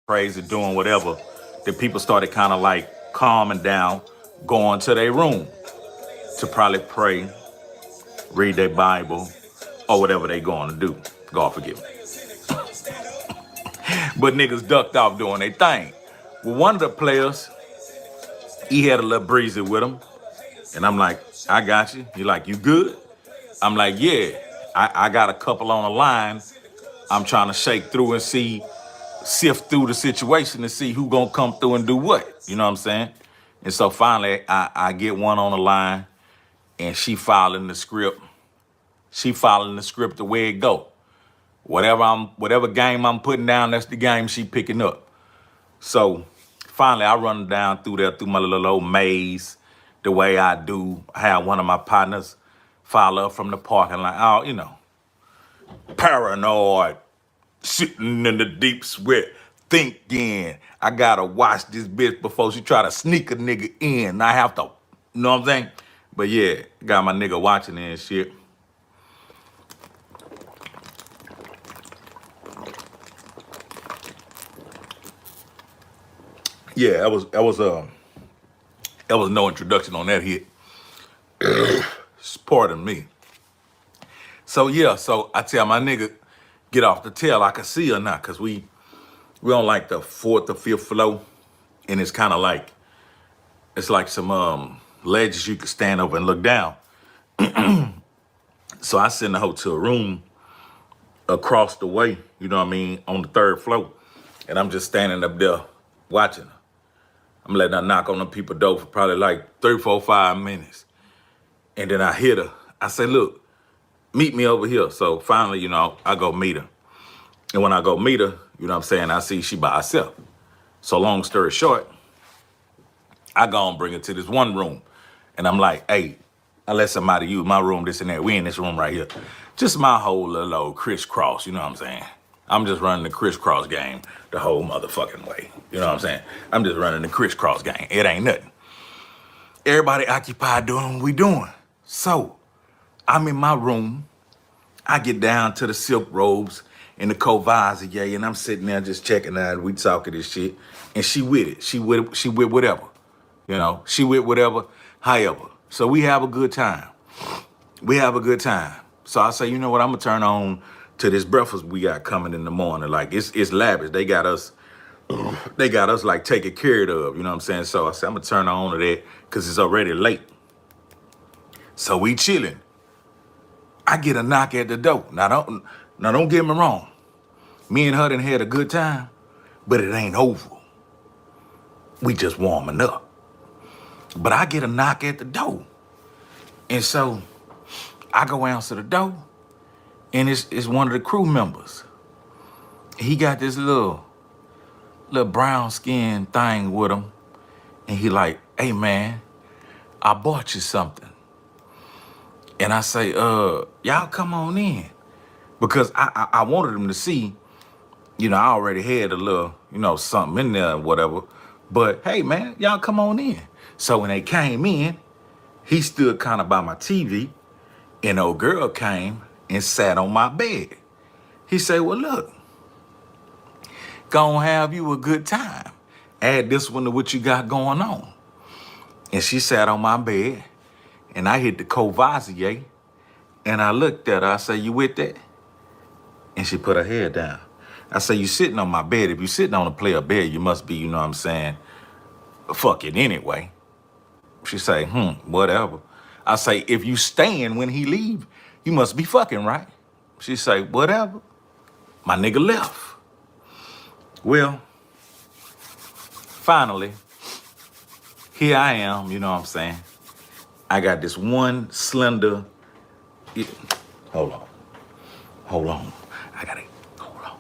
crazy, doing whatever, the people started kind of like calming down, going to their room to probably pray, read their Bible, or whatever they going to do. God forgive me. But niggas ducked off doing their thing. Well, one of the players, he had a little breezy with him. And I'm like, I got you. He like, you good? I'm like, yeah. I got a couple on the line. I'm trying to shake through and sift through the situation to see who gonna come through and do what. You know what I'm saying? And so finally, I get one on the line, and she following the script. She following the script the way it go. Whatever game I'm putting down, that's the game she picking up. So finally, I run down through there through my little old maze, the way I do. I have one of my partners follow up from the parking lot. Oh, paranoid, sitting in the deep sweat, thinking I gotta watch this bitch before she try to sneak a nigga in. I have to, you know what I'm saying? But yeah, got my nigga watching it and shit. Yeah, that was no introduction on that hit. Pardon me. So yeah, so I tell my nigga, get off the tail. I can see her now, cause we on like the fourth or fifth floor, and it's kind of like it's like some ledges you could stand over and look down. So I sit in the hotel room across the way, you know what I mean, on the third floor, and I'm just standing up there watching her. I'm letting her knock on the people's door for probably like 3, 4, 5 minutes, and then I hit her. I say, look, meet me over here. So finally, I go meet her. And when I go meet her, you know what I'm saying, I see she by herself. So long story short, I go and bring her to this one room. And I'm like, hey, I let somebody use my room, this and that. We in this room right here. Just my whole little old crisscross, you know what I'm saying? I'm just running the crisscross game the whole motherfucking way. You know what I'm saying? I'm just running the crisscross game. It ain't nothing. Everybody occupied doing what we doing. So I'm in my room. I get down to the silk robes and the Courvoisier, and I'm sitting there just checking out. We talking this shit, and she with it. She with whatever, She with whatever, however. So we have a good time. We have a good time. So I say, you know what? I'm gonna turn on to this breakfast we got coming in the morning. Like it's lavish. They got us like taken care of. You know what I'm saying? So I said, I'm gonna turn on to that because it's already late. So we chilling. I get a knock at the door. Now don't get me wrong. Me and her done had a good time, but it ain't over. We just warming up. But I get a knock at the door. And so I go answer the door, and it's one of the crew members. He got this little brown skin thing with him. And he like, hey man, I bought you something. And I say, y'all come on in. Because I wanted him to see, I already had a little, something in there or whatever. But hey, man, y'all come on in. So when they came in, he stood kind of by my TV, and old girl came and sat on my bed. He said, well, look, gonna have you a good time. Add this one to what you got going on. And she sat on my bed, and I hit the Courvoisier, and I looked at her. I said, you with that? And she put her head down. I say, you sitting on my bed. If you sitting on a player bed, you must be, you know what I'm saying, fuck it anyway. She say, whatever. I say, if you staying when he leave, you must be fucking, right? She say, whatever. My nigga left. Well, finally, here I am, you know what I'm saying? I got this one slender, hold on. I gotta, hold on.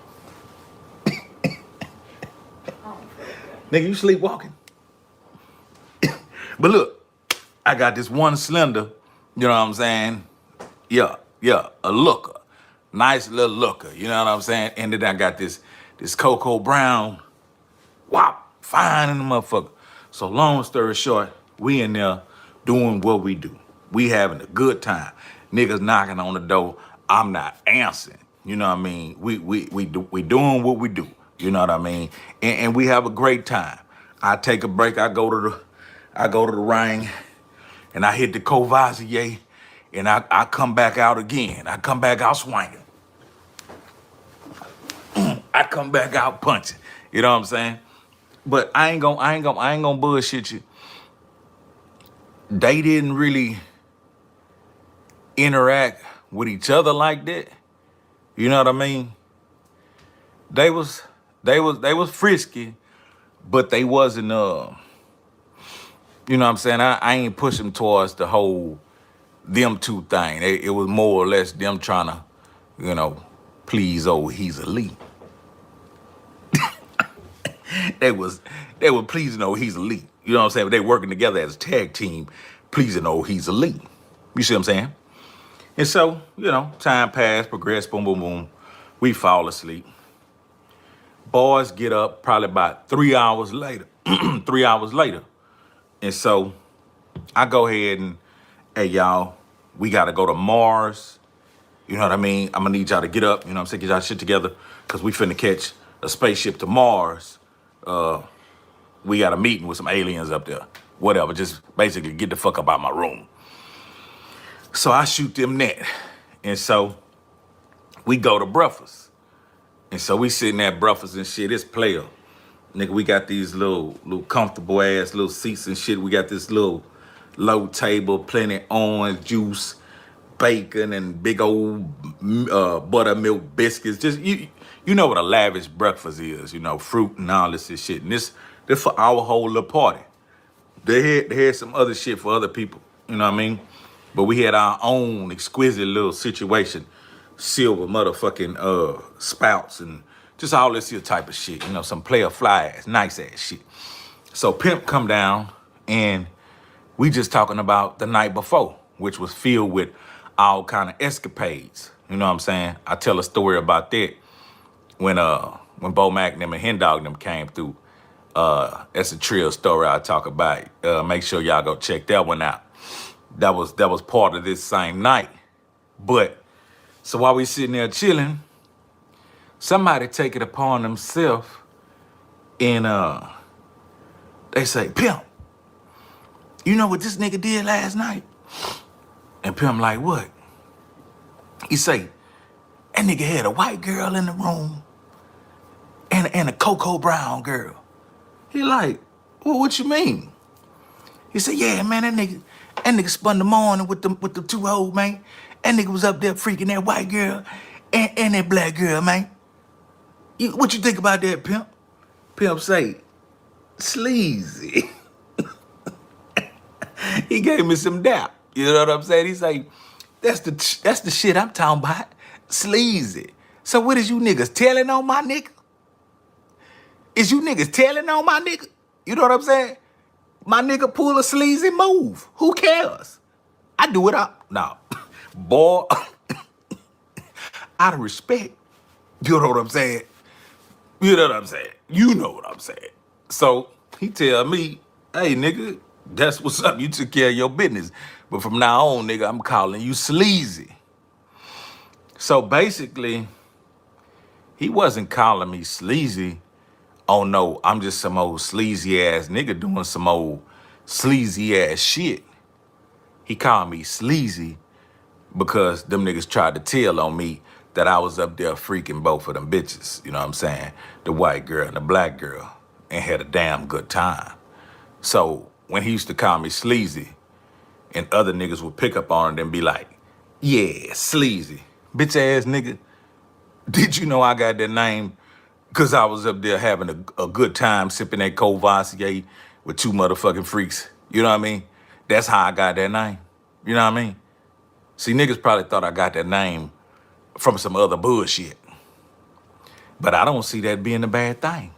Nigga, you sleepwalking? But look, I got this one slender, you know what I'm saying? Yeah, a looker. Nice little looker, you know what I'm saying? And then I got this cocoa brown, wop, fine in the motherfucker. So long story short, we in there doing what we do. We having a good time. Niggas knocking on the door. I'm not answering. You know what I mean? We doing what we do. You know what I mean? And we have a great time. I take a break. I go to the ring, and I hit the Courvoisier, and I come back out again. I come back out swinging. I come back out punching. You know what I'm saying? But I ain't gonna bullshit you. They didn't really interact with each other like that. You know what I mean? They was frisky, but they wasn't you know what I'm saying? I ain't push them towards the whole them two thing. It was more or less them trying to, you know, please old He's Elite. they were pleasing old He's Elite. You know what I'm saying? They working together as a tag team, pleasing old He's Elite. You see what I'm saying? And so, you know, time passed, progressed, boom, boom, boom. We fall asleep. Boys get up probably about 3 hours later. 3 hours later. And so I go ahead and, hey, y'all, we got to go to Mars. You know what I mean? I'm going to need y'all to get up. You know what I'm saying? Get y'all shit together because we finna catch a spaceship to Mars. We got a meeting with some aliens up there. Whatever. Just basically get the fuck up out my room. So I shoot them net. And so we go to breakfast. And so we sitting at breakfast and shit. It's player. Nigga, we got these little comfortable ass little seats and shit. We got this little low table, plenty orange juice, bacon, and big old buttermilk biscuits. Just you know what a lavish breakfast is. You know, fruit and all this shit. And this for our whole little party. They had some other shit for other people. You know what I mean? But we had our own exquisite little situation. Silver motherfucking spouts and just all this here type of shit. You know, some player fly ass, nice ass shit. So Pimp come down and we just talking about the night before, which was filled with all kind of escapades. You know what I'm saying? I tell a story about that when Bo Mac and them and Hen Dog and them came through. That's a Trill story I talk about. Make sure y'all go check that one out. That was part of this same night. But so while we sitting there chilling, somebody take it upon themselves and they say, Pimp, you know what this nigga did last night? And Pimp like, what? He say, that nigga had a white girl in the room and a cocoa brown girl. He like, well, what you mean? He said, yeah, man, that nigga spun the morning with the two hoes, man. That nigga was up there freaking that white girl and that black girl, man. What you think about that, Pimp? Pimp say, Sleazy. He gave me some doubt. You know what I'm saying? He say, that's the shit I'm talking about. Sleazy. So what is you niggas telling on my nigga? Is you niggas telling on my nigga? You know what I'm saying? My nigga pull a sleazy move. Who cares? I do it up. No. Boy, out of respect. You know what I'm saying? You know what I'm saying? You know what I'm saying. So he tell me, hey, nigga, that's what's up. You took care of your business. But from now on, nigga, I'm calling you Sleazy. So basically, he wasn't calling me sleazy. Oh no, I'm just some old sleazy ass nigga doing some old sleazy ass shit. He called me sleazy because them niggas tried to tell on me that I was up there freaking both of them bitches. You know what I'm saying? The white girl and the black girl, and had a damn good time. So when he used to call me sleazy, and other niggas would pick up on it and be like, yeah, sleazy. Bitch ass nigga, did you know I got that name because I was up there having a good time sipping that Courvoisier with two motherfucking freaks? You know what I mean? That's how I got that name. You know what I mean? See, niggas probably thought I got that name from some other bullshit. But I don't see that being a bad thing.